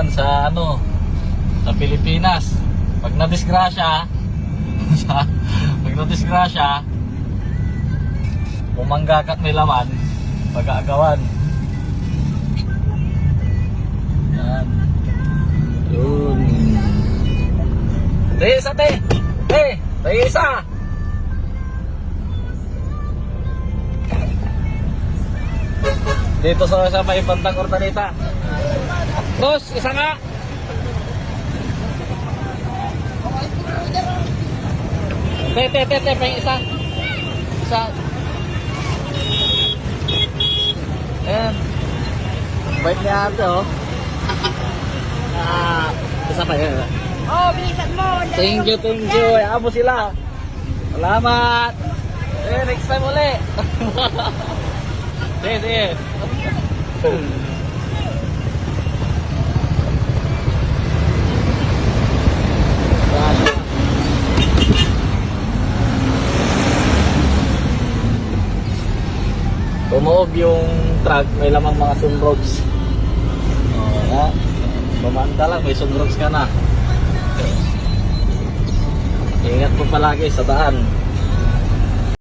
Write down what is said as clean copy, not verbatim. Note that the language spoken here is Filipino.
yan sa ano, sa Pilipinas. Pag nadisgrasya, pag nadisgrasya, pumanggakat may laman, pag-aagawan. Yan. Yun. Te, isa te! Te! Te, isa! Dito sa may bandang Ordaneta. Boss, isa nga! Te, pang isa. Isa. Ayan. Bait niya ate, oh. Isa pa yun. Oh, bilisan mo. Thank you. Ayaw mo sila. Salamat. Next time ulit. Sige. Tumuog yung truck, may lamang mga sunroads. Bumaan ka lang, may sunroads ka na. Ingat po palagi sa daan.